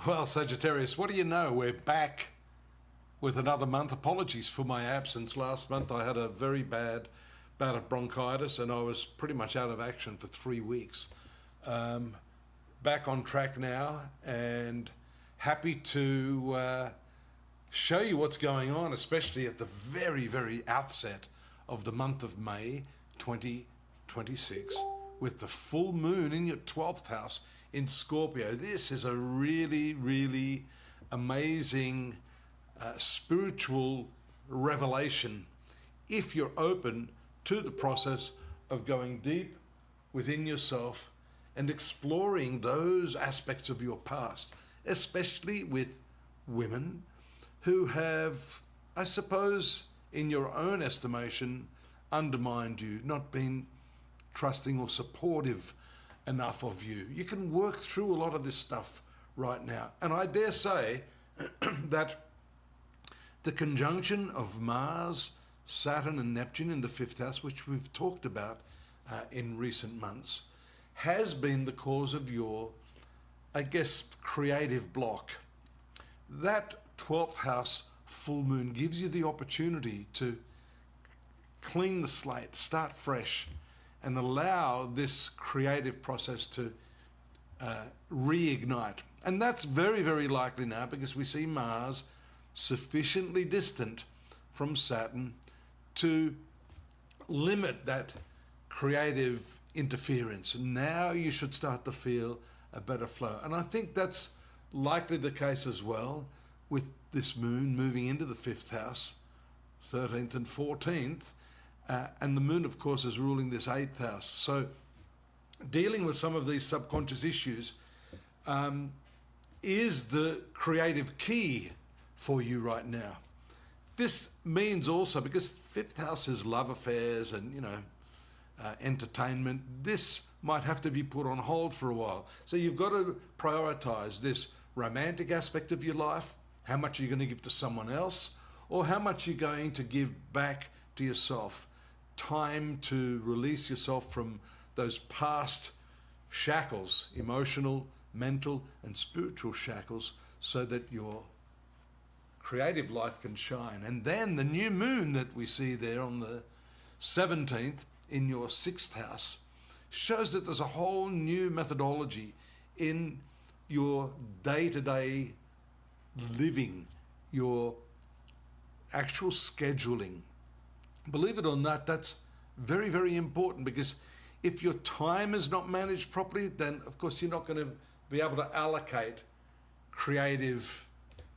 Well, Sagittarius, what do you know? We're back with another month. Apologies for my absence. Last month I had a very bad bout of bronchitis and I was pretty much out of action for 3 weeks. Back on track now and happy to show you what's going on, especially at the very, very outset of the month of May 2026 with the full moon in your 12th house in Scorpio. This is a really, really amazing spiritual revelation if you're open to the process of going deep within yourself and exploring those aspects of your past, especially with women who have, I suppose, in your own estimation, undermined you, not been trusting or supportive enough of you. You can work through a lot of this stuff right now. And I dare say that the conjunction of Mars, Saturn and Neptune in the fifth house, which we've talked about in recent months, has been the cause of your, I guess, creative block. That 12th house full moon gives you the opportunity to clean the slate, start fresh, and allow this creative process to reignite. And that's very, very likely now because we see Mars sufficiently distant from Saturn to limit that creative interference. And now you should start to feel a better flow. And I think that's likely the case as well with this moon moving into the fifth house, 13th and 14th. And the moon, of course, is ruling this eighth house. So dealing with some of these subconscious issues is the creative key for you right now. This means also, because fifth house is love affairs and, entertainment, this might have to be put on hold for a while. So you've got to prioritize this romantic aspect of your life, how much are you going to give to someone else, or how much you're going to give back to yourself. Time to release yourself from those past shackles, emotional, mental, and spiritual shackles, so that your creative life can shine. And then the new moon that we see there on the 17th in your sixth house shows that there's a whole new methodology in your day-to-day living, your actual scheduling. Believe it or not, that's very, very important, because if your time is not managed properly, then of course you're not going to be able to allocate creative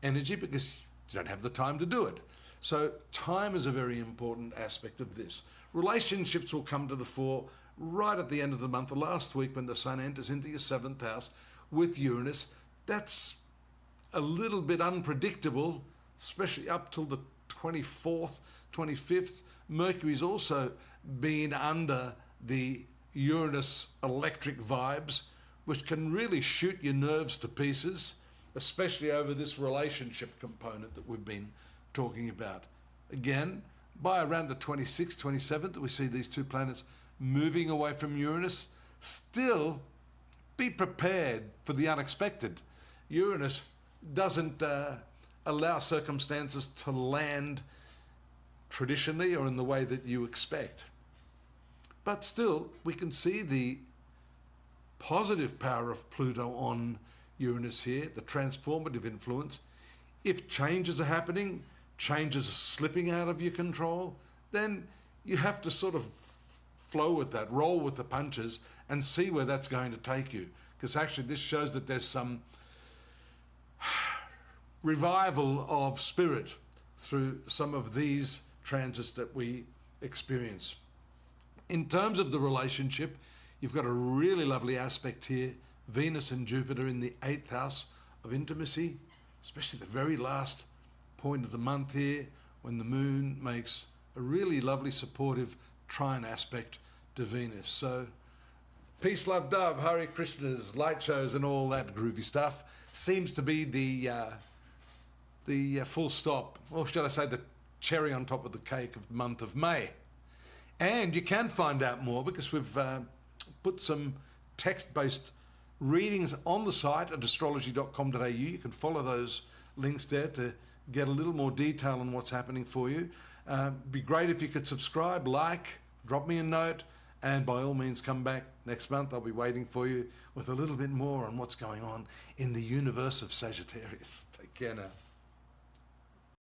energy because you don't have the time to do it. So time is a very important aspect of this. Relationships will come to the fore right at the end of the month, the last week when the sun enters into your seventh house with Uranus. That's a little bit unpredictable, especially up till the 24th, 25th. Mercury's also been under the Uranus electric vibes, which can really shoot your nerves to pieces, especially over this relationship component that we've been talking about. Again, by around the 26th, 27th, we see these two planets moving away from Uranus. Still, be prepared for the unexpected. Uranus doesn't allow circumstances to land traditionally or in the way that you expect. But still, we can see the positive power of Pluto on Uranus here, the transformative influence. If changes are happening, changes are slipping out of your control, then you have to sort of flow with that, roll with the punches, and see where that's going to take you. Because actually this shows that there's some revival of spirit through some of these transits that we experience. In terms of the relationship, you've got a really lovely aspect here, Venus and Jupiter in the eighth house of intimacy, especially the very last point of the month here when the moon makes a really lovely supportive trine aspect to Venus. So peace, love, dove, Hare Krishnas, light shows and all that groovy stuff seems to be the full stop, or should I say the cherry on top of the cake of the month of May. And you can find out more because we've put some text-based readings on the site at astrology.com.au. You can follow those links there to get a little more detail on what's happening for you. Be great if you could subscribe, like, drop me a note, and by all means come back next month. I'll be waiting for you with a little bit more on what's going on in the universe of Sagittarius. Take care now.